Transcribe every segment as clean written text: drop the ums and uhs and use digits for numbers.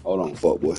Hold on, fuck boy.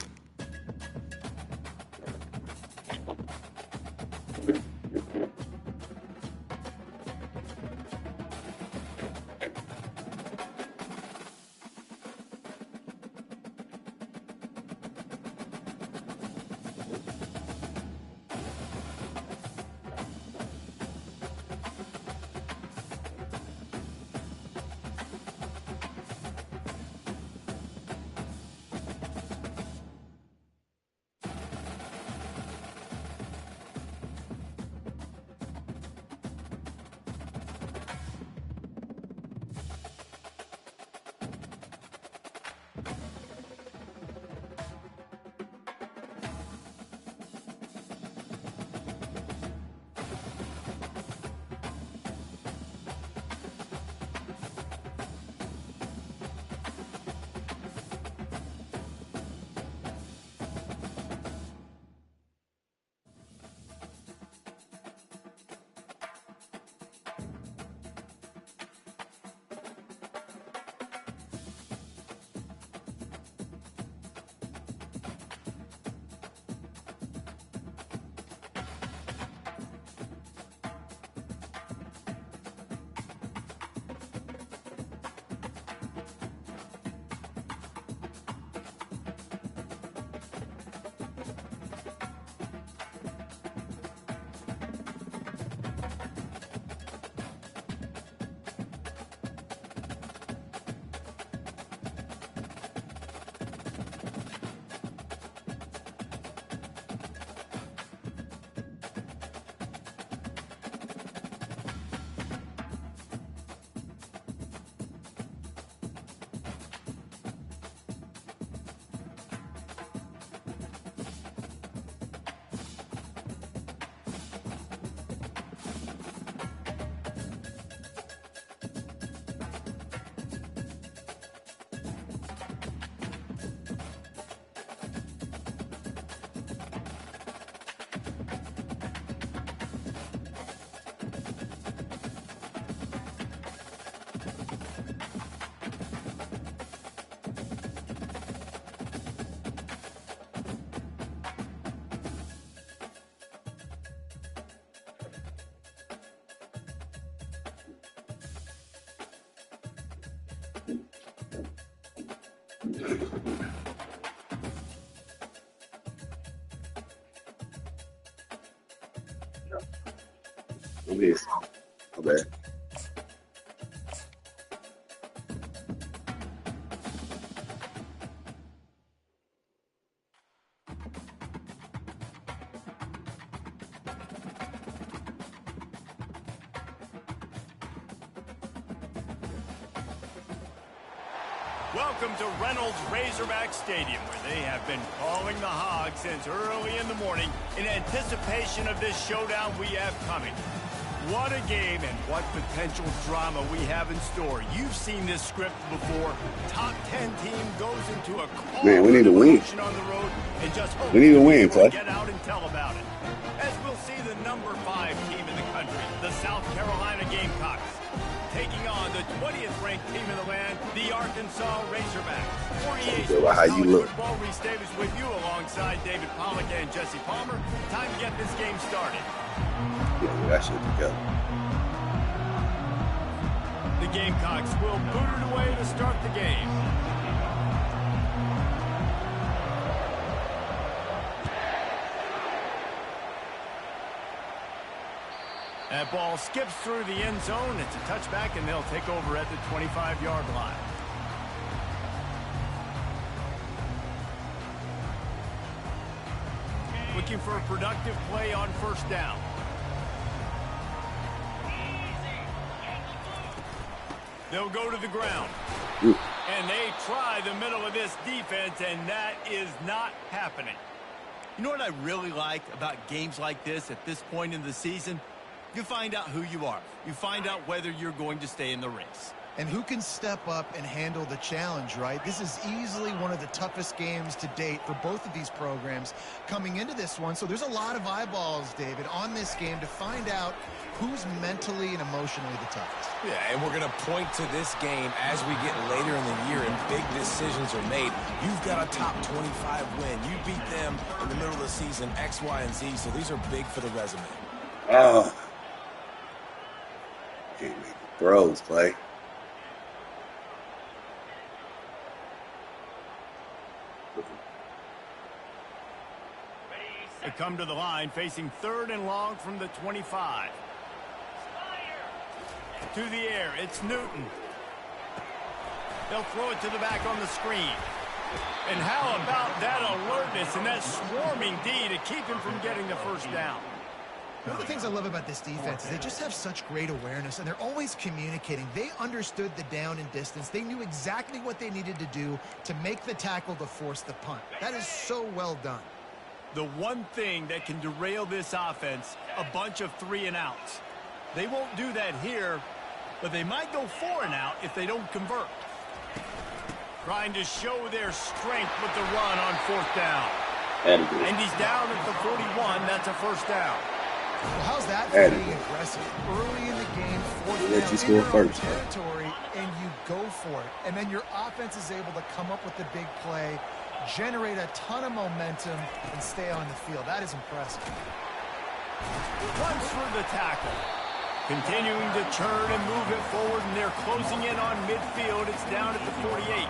I'm here. My bad. Welcome to Reynolds Razorback Stadium, where they have been calling the Hogs since early in the morning in anticipation of this showdown we have coming. What a game and what potential drama we have in store. You've seen this script before. Top 10 team goes into a call. Man, we need to win. On the road and just hope we need to win, Clay. Get out and tell about it. As we'll see the number 5 team in the country, the South Carolina Gamecocks, taking on the 20th ranked team in the land, the Arkansas Razorbacks. 48 how you look. Football, Reese Davis with you alongside David Pollack and Jesse Palmer. Time to get this game started. Yeah, that shit together. The Gamecocks will boot it away to start the game. That ball skips through the end zone. It's a touchback, and they'll take over at the 25-yard line. Looking for a productive play on first down. They'll go to the ground. Ooh. And they try the middle of this defense, and that is not happening. You know what I really like about games like this at this point in the season? You find out who you are. You find out whether you're going to stay in the race. And who can step up and handle the challenge, right? This is easily one of the toughest games to date for both of these programs coming into this one. So there's a lot of eyeballs, David, on this game to find out who's mentally and emotionally the toughest. Yeah, and we're going to point to this game as we get later in the year and big decisions are made. You've got a top 25 win. You beat them in the middle of the season, X, Y, and Z, so these are big for the resume. Oh. Can't make the throws, Clay. They come to the line facing 3rd and long from the 25. To the air, it's Newton. They'll throw it to the back on the screen. And how about that alertness and that swarming D to keep him from getting the first down? One of the things I love about this defense is they just have such great awareness, and they're always communicating. They understood the down and distance. They knew exactly what they needed to do to make the tackle to force the punt. That is so well done. The one thing that can derail this offense, a bunch of 3 and outs. They won't do that here, but they might go 4 and out if they don't convert. Trying to show their strength with the run on 4th down. And he's down at the 41. That's a first down. Well, how's that for being aggressive? Early in the game, 4th down in your own territory, and you go for it. And then your offense is able to come up with the big play, generate a ton of momentum, and stay on the field. That is impressive. Runs through the tackle. Continuing to churn and move it forward, and they're closing in on midfield. It's down at the 48.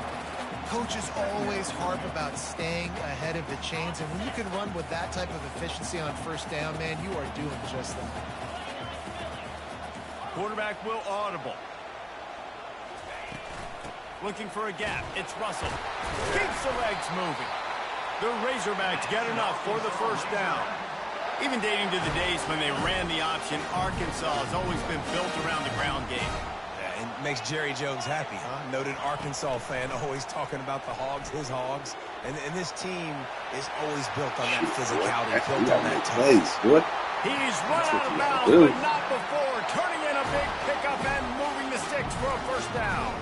Coaches always harp about staying ahead of the chains, and when you can run with that type of efficiency on 1st down, man, you are doing just that. Quarterback will audible. Looking for a gap. It's Russell. Keeps the legs moving. The Razorbacks get enough for the first down. Even dating to the days when they ran the option, Arkansas has always been built around the ground game. Yeah, and makes Jerry Jones happy, huh? Noted Arkansas fan, always talking about the Hogs, his Hogs. And this team is always built on that physicality, built on that place. What? He's run out of bounds, but not before. Turning in a big pickup and moving the sticks for a first down.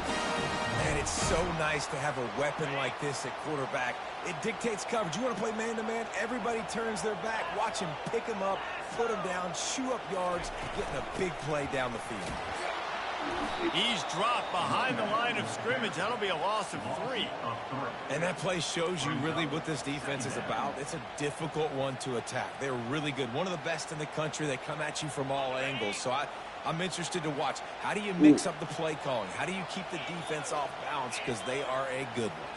And it's so nice to have a weapon like this at quarterback. It dictates coverage. You want to play man-to-man? Everybody turns their back. Watch him pick him up, put him down, chew up yards, getting a big play down the field. He's dropped behind the line of scrimmage. That'll be a loss of 3. And that play shows you really what this defense is about. It's a difficult one to attack. They're really good. One of the best in the country. They come at you from all angles. So I'm interested to watch. How do you mix up the play calling? How do you keep the defense off balance? Because they are a good one.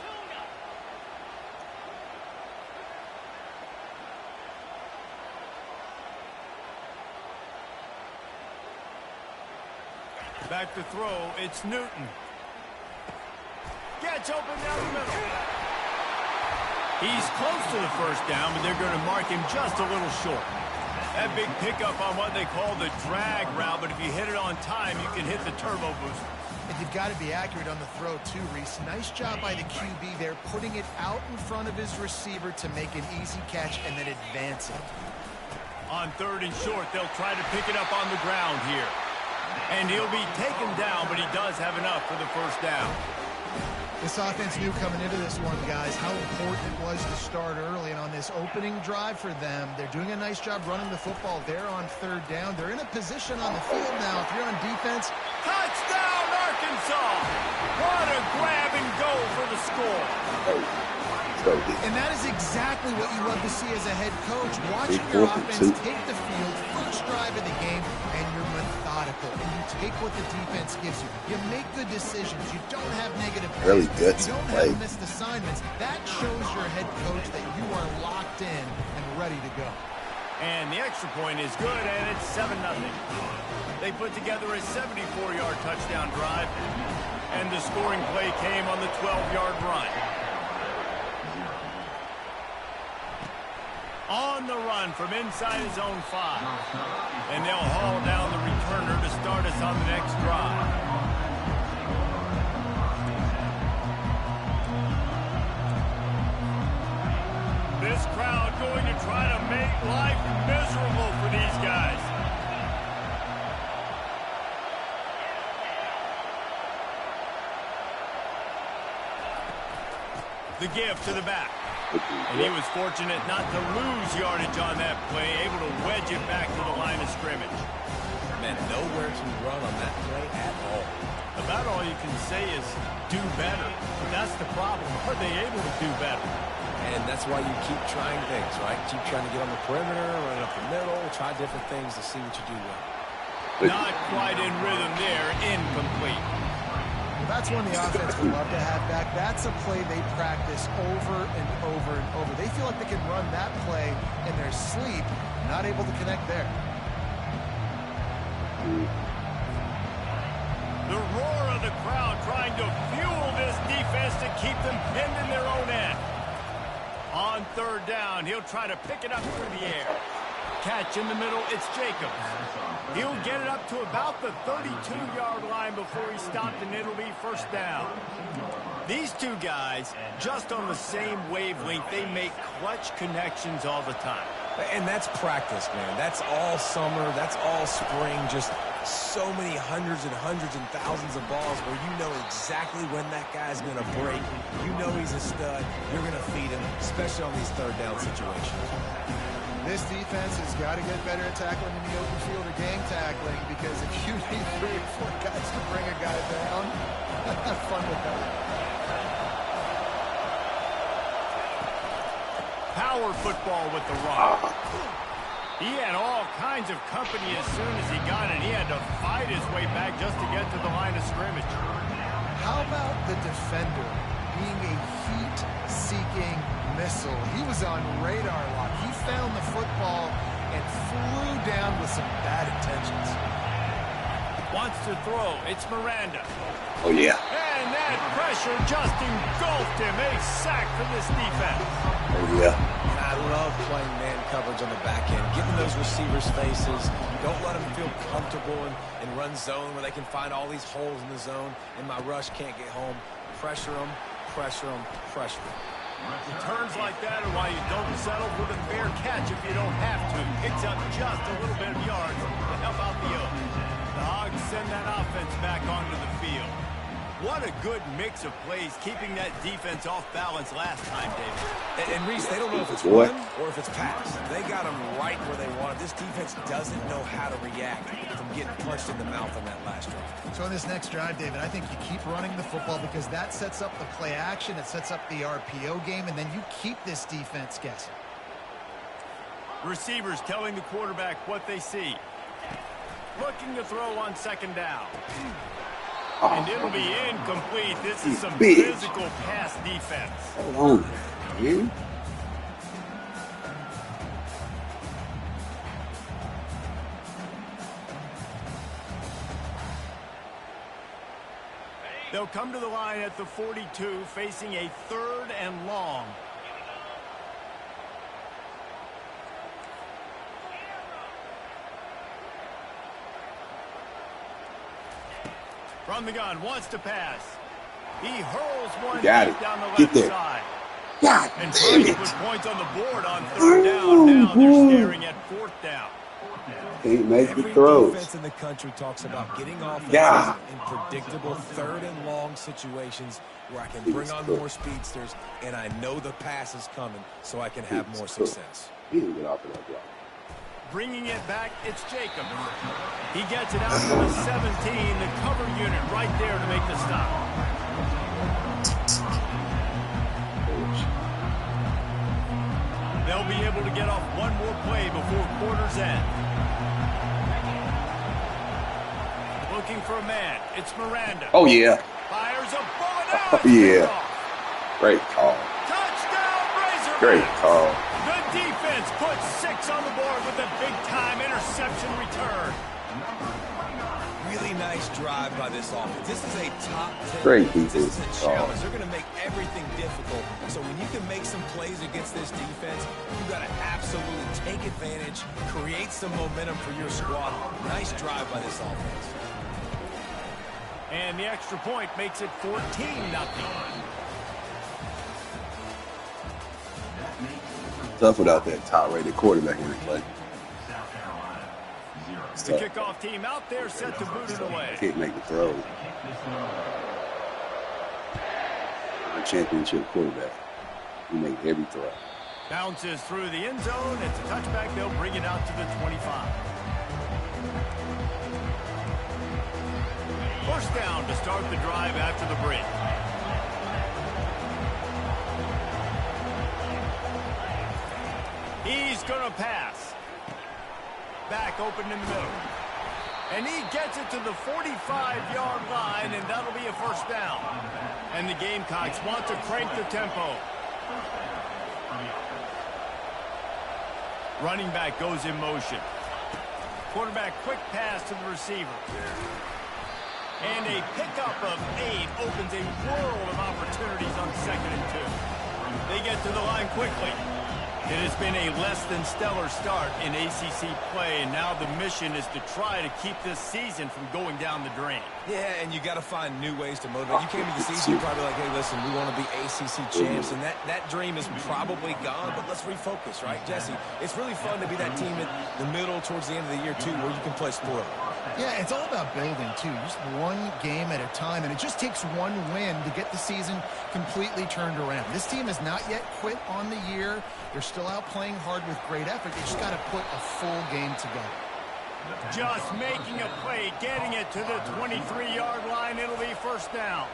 Back to throw, it's Newton. Gets open down the middle. He's close to the first down, but they're going to mark him just a little short. That big pickup on what they call the drag route, but if you hit it on time, you can hit the turbo boost. And you've got to be accurate on the throw, too, Reese. Nice job by the QB there, putting it out in front of his receiver to make an easy catch and then advance it. On 3rd and short, they'll try to pick it up on the ground here. And he'll be taken down, but he does have enough for the first down. This offense knew coming into this one, guys, how important it was to start early. And on this opening drive for them, they're doing a nice job running the football there on 3rd down. They're in a position on the field now. If you're on defense, touchdown, Arkansas! What a grab and go for the score. And that is exactly what you love to see as a head coach. Watching your offense take the field, first drive of the game, and you're methodical. And you take what the defense gives you. You make good decisions. You don't have negative plays. You don't have missed assignments. That shows your head coach that you are locked in and ready to go. And the extra point is good, and it's 7-0. They put together a 74-yard touchdown drive, and the scoring play came on the 12-yard run. On the run from inside his own 5. And they'll haul down the returner to start us on the next drive. This crowd going to try to make life miserable for these guys. The give to the back. And he was fortunate not to lose yardage on that play, able to wedge it back to the line of scrimmage. Man, nowhere to run on that play at all. About all you can say is do better. That's the problem. Are they able to do better? And that's why you keep trying things, right? Keep trying to get on the perimeter, run up the middle, try different things to see what you do well. Not quite in rhythm there. Incomplete. That's one the offense would love to have back. That's a play they practice over and over and over. They feel like they can run that play in their sleep, not able to connect there. The roar of the crowd trying to fuel this defense to keep them pinned in their own end. On third down, he'll try to pick it up through the air. Catch in the middle, it's Jacobs. He'll get it up to about the 32-yard line before he's stopped, and it'll be first down. These two guys, just on the same wavelength, they make clutch connections all the time. And that's practice, man. That's all summer. That's all spring. Just so many hundreds and thousands of balls where you know exactly when that guy's going to break. You know he's a stud. You're going to feed him, especially on these third down situations. This defense has got to get better at tackling in the open field or gang tackling, because if you need 3 or 4 guys to bring a guy down, have fun with that. Power football with the Rock. He had all kinds of company as soon as he got it. He had to fight his way back just to get to the line of scrimmage. How about the defender being a heat-seeking missile? He was on radar lock. He found the football and flew down with some bad intentions. Wants to throw. It's Miranda. Oh, yeah. And that pressure just engulfed him. A sack for this defense. Oh, yeah. And I love playing man coverage on the back end, getting those receivers' faces. Don't let them feel comfortable in run zone where they can find all these holes in the zone, and my rush can't get home. Pressure them, pressure them, pressure them. Returns like that are why you don't settle for the fair catch if you don't have to. Picks up just a little bit of yards to help out the Oaks. The Hogs send that offense back onto the field. What a good mix of plays, keeping that defense off balance last time, David. And Reese, they don't know if it's run or if it's pass. They got them right where they want it. This defense doesn't know how to react from getting punched in the mouth on that last drive. So in this next drive, David, I think you keep running the football because that sets up the play action, it sets up the RPO game, and then you keep this defense guessing. Receivers telling the quarterback what they see. Looking to throw on second down. And it'll be incomplete. This is some physical pass defense. Hold on, man. They'll come to the line at the 42, facing a 3rd and long. From the gun, wants to pass. He hurls one down the left side. God and damn it. Put points on the board on 3rd down. Now they're staring at 4th down. Can't make the Every throws. defense in the country talks about getting offenses in predictable 3rd and long situations where I can bring on more speedsters and I know the pass is coming so I can have more success. He didn't get off of that block. Bringing it back, it's Jacob. He gets it out to the 17, the cover unit right there to make the stop. They'll be able to get off one more play before quarter's end. Looking for a man, it's Miranda. Oh, yeah. Fires a bullet out. Oh, yeah. Great call. Touchdown, Razorbacks. Great call. The defense puts 6 on the board with a big-time interception return. Really nice drive by this offense. This is a top 10. Great defense. This defense. is a challenge. They're going to make everything difficult. So when you can make some plays against this defense, you got to absolutely take advantage, create some momentum for your squad. Nice drive by this offense. And the extra point makes it 14-0. Tough without that top-rated quarterback in the play. The kickoff team out there set to boot it away. Can't make the throw. A championship quarterback. He made every throw. Bounces through the end zone. It's a touchback. They'll bring it out to the 25. First down to start the drive after the break. He's going to pass. Back open in the middle. And he gets it to the 45-yard line, and that'll be a first down. And the Gamecocks want to crank the tempo. Running back goes in motion. Quarterback quick pass to the receiver. And a pickup of 8 opens a world of opportunities on 2nd and 2. They get to the line quickly. It has been a less than stellar start in ACC play, and now the mission is to try to keep this season from going down the drain. Yeah, and you got to find new ways to motivate. You came to the season, you're probably like, hey, listen, we want to be ACC champs, and that dream is probably gone, but let's refocus, right, Jesse? It's really fun to be that team in the middle towards the end of the year, too, where you can play spoiler. Yeah, it's all about building, too. Just one game at a time, and it just takes one win to get the season completely turned around. This team has not yet quit on the year. They're still out playing hard with great effort. They just got to put a full game together. Just making a play, getting it to the 23-yard line. It'll be first down.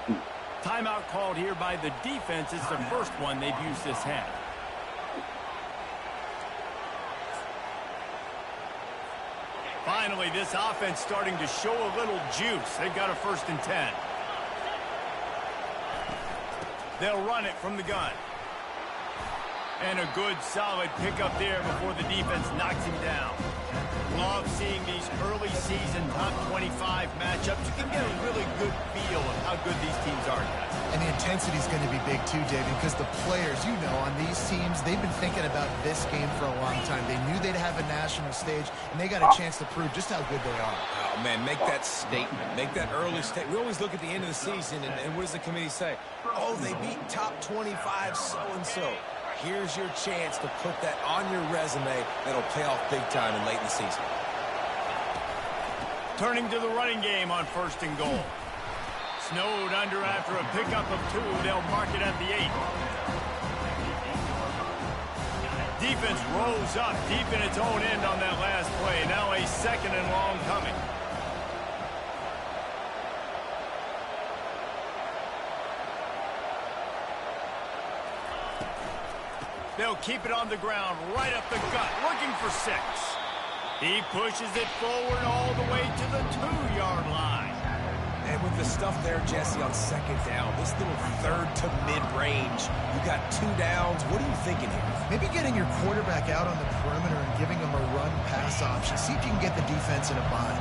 Timeout called here by the defense. It's the first one they've used this half. Finally, this offense starting to show a little juice. They've got a 1st and 10. They'll run it from the gun. And a good, solid pickup there before the defense knocks him down. Love seeing these early season top 25 matchups. You can get a really good feel of how good these teams are, guys. And the intensity is going to be big too, David, because the players, you know, on these teams, they've been thinking about this game for a long time. They knew they'd have a national stage, and they got a chance to prove just how good they are. Oh, man, make that statement. Make that early statement. We always look at the end of the season, and what does the committee say? Oh, they beat top 25 so-and-so. Here's your chance to put that on your resume that'll pay off big time and late in the season. Turning to the running game on 1st and goal. Snowed under after a pickup of 2. They'll mark it at the 8. Defense rose up deep in its own end on that last play. Now a 2nd and long coming. They'll keep it on the ground, right up the gut, looking for 6. He pushes it forward all the way to the 2-yard line. And with the stuff there, Jesse, on 2nd down, this little 3rd to mid-range, you got 2 downs. What are you thinking here? Maybe getting your quarterback out on the perimeter and giving him a run-pass option. See if you can get the defense in a bind.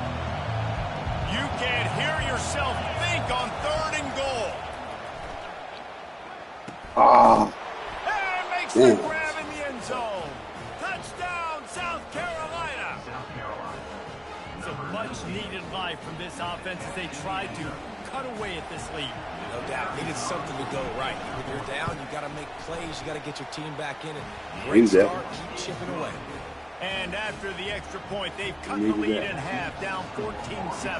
You can't hear yourself think on 3rd and goal. The grab in the end zone. Touchdown, South Carolina. It's a much-needed life from this offense as they tried to cut away at this lead. No doubt. Needed something to go right. When you're down, you got to make plays. You got to get your team back in. And great start. Keep chipping away. And after the extra point, they've cut the lead in half, down 14-7.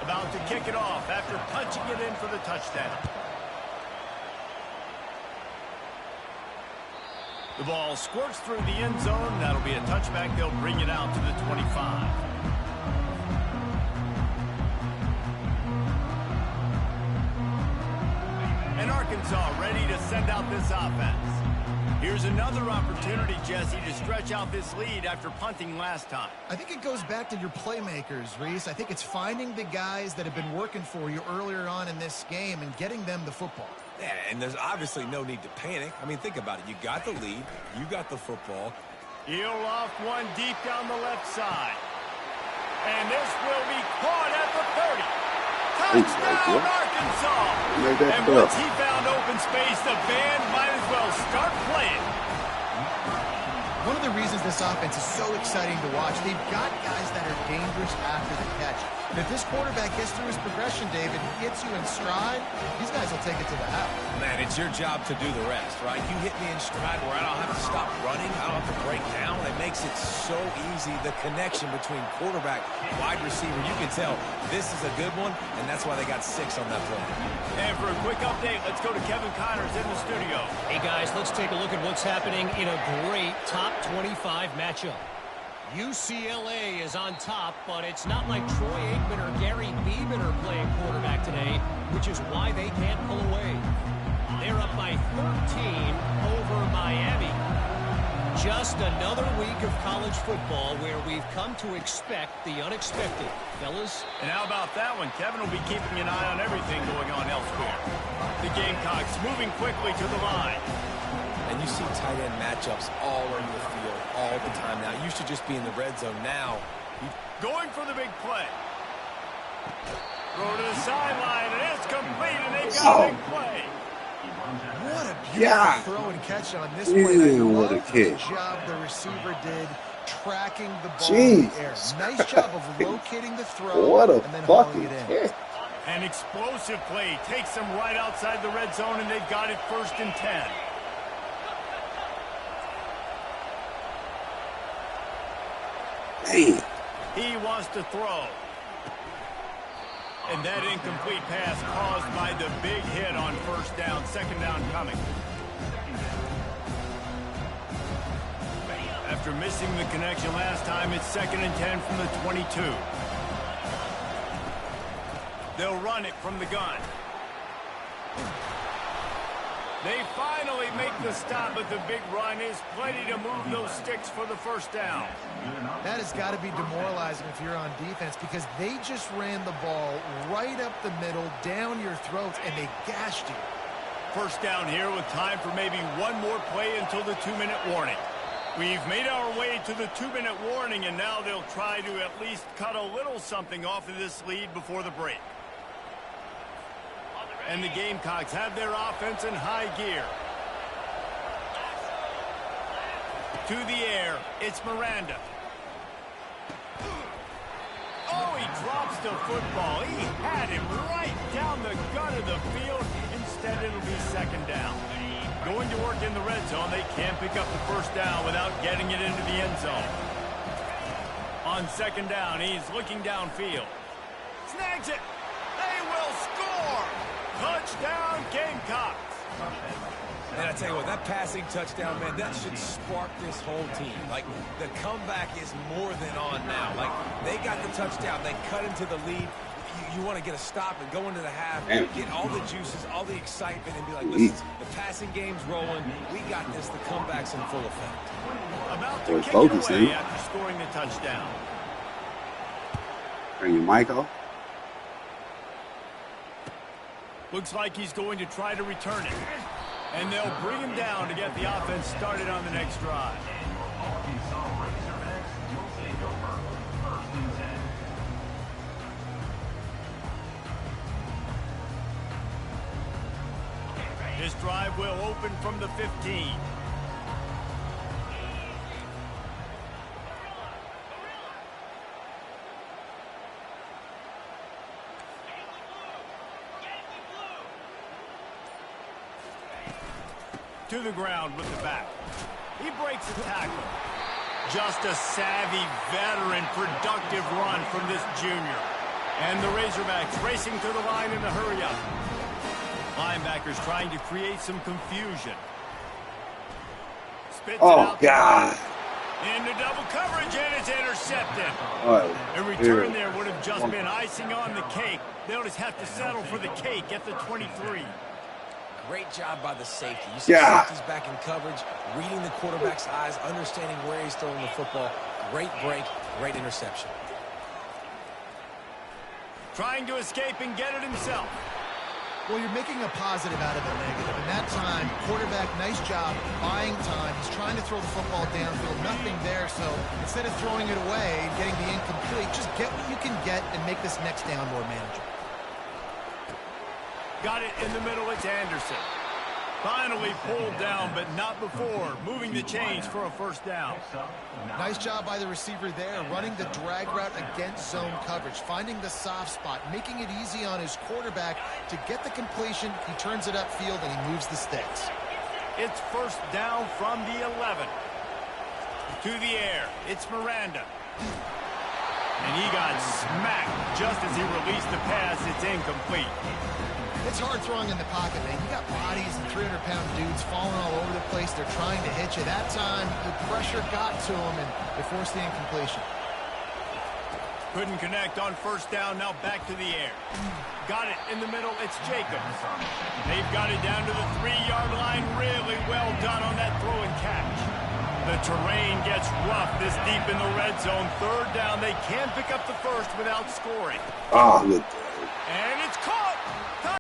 About to kick it off after punching it in for the touchdown. The ball squirts through the end zone. That'll be a touchback. They'll bring it out to the 25. And Arkansas ready to send out this offense. Here's another opportunity, Jesse, to stretch out this lead after punting last time. I think it goes back to your playmakers, Reese. I think it's finding the guys that have been working for you earlier on in this game and getting them the football. Yeah, and there's obviously no need to panic. I mean, think about it. You got the lead. You got the football. He'll loft one deep down the left side. And this will be caught at the 30. Touchdown, Arkansas! And once he found open space, the band might as well start playing. One of the reasons this offense is so exciting to watch, they've got guys that are dangerous after the catch. And if this quarterback gets through his progression, David, gets you in stride, these guys will take it to the house. Man, it's your job to do the rest, right? You hit me in stride where I don't have to stop running. I don't have to break down. They make makes it so easy, the connection between quarterback, wide receiver. You can tell this is a good one, and that's why they got 6 on that play. And for a quick update, let's go to Kevin Connors in the studio. Hey, guys, let's take a look at what's happening in a great top 25 matchup. UCLA is on top, but it's not like Troy Aikman or Gary Beeman are playing quarterback today, which is why they can't pull away. They're up by 13 over Miami. Just another week of college football where we've come to expect the unexpected. Fellas? And how about that one? Kevin will be keeping an eye on everything going on elsewhere. The Gamecocks moving quickly to the line. And you see tight end matchups all over the field all the time now. You should just be in the red zone now. Going for the big play. Throw to the sideline, and it's complete, and they got a big play. What a beautiful throw and catch on this play. I love the job the receiver did tracking the ball in the air. Nice job of locating the throw and then hauling it in. An explosive play takes them right outside the red zone, and they've got it 1st and 10. Hey. He wants to throw. And that incomplete pass caused by the big hit on 1st down. 2nd down coming. After missing the connection last time, it's 2nd and 10 from the 22. They'll run it from the gun. They finally make the stop, but the big run is plenty to move those sticks for the 1st down. That has got to be demoralizing if you're on defense, because they just ran the ball right up the middle, down your throats, and they gashed you. 1st down here with time for maybe one more play until the 2-minute warning. We've made our way to the 2-minute warning, and now they'll try to at least cut a little something off of this lead before the break. And the Gamecocks have their offense in high gear. To the air, it's Miranda. Oh, he drops the football. He had him right down the gut of the field. Instead, it'll be 2nd down. Going to work in the red zone, they can't pick up the 1st down without getting it into the end zone. On 2nd down, he's looking downfield. Snags it. They will score. Touchdown, Gamecocks. And I tell you what, that passing touchdown, man, that should spark this whole team. Like, the comeback is more than on now. Like, they got the touchdown. They cut into the lead. You want to get a stop and go into the half, get all the juices, all the excitement, and be like, listen, the passing game's rolling. We got this. The comeback's in full effect. About to kick it away after scoring the touchdown. Bring your mic off. Looks like he's going to try to return it. And they'll bring him down to get the offense started on the next drive. This drive will open from the 15. To the ground with the back. He breaks the tackle. Just a savvy, veteran, productive run from this junior. And the Razorbacks racing to the line in the hurry-up. Linebackers trying to create some confusion. Spits it out. God. Into double coverage, and it's intercepted. A return there would have just been icing on the cake. They'll just have to settle for the cake at the 23. Great job by the safety. You see safety's back in coverage, reading the quarterback's eyes, understanding where he's throwing the football. Great break, great interception. Trying to escape and get it himself. Well, you're making a positive out of a negative. And that time, quarterback, nice job, buying time. He's trying to throw the football downfield. Nothing there, so instead of throwing it away and getting the incomplete, just get what you can get and make this next down more manageable. Got it in the middle, it's Anderson. Finally pulled down, but not before moving the chains for a 1st down. Nice job by the receiver there, running the drag route against zone coverage, finding the soft spot, making it easy on his quarterback to get the completion. He turns it upfield, and he moves the sticks. It's 1st down from the 11. To the air. It's Miranda. And he got smacked just as he released the pass. It's incomplete. It's hard throwing in the pocket, man. You got bodies and 300-pound dudes falling all over the place. They're trying to hit you. That time, the pressure got to them, and they forced the incompletion. Couldn't connect on first down. Now back to the air. Got it in the middle. It's Jacobs. They've got it down to the 3-yard line. Really well done on that throw and catch. The terrain gets rough this deep in the red zone. Third down. They can pick up the first without scoring. Oh, good. And it's caught.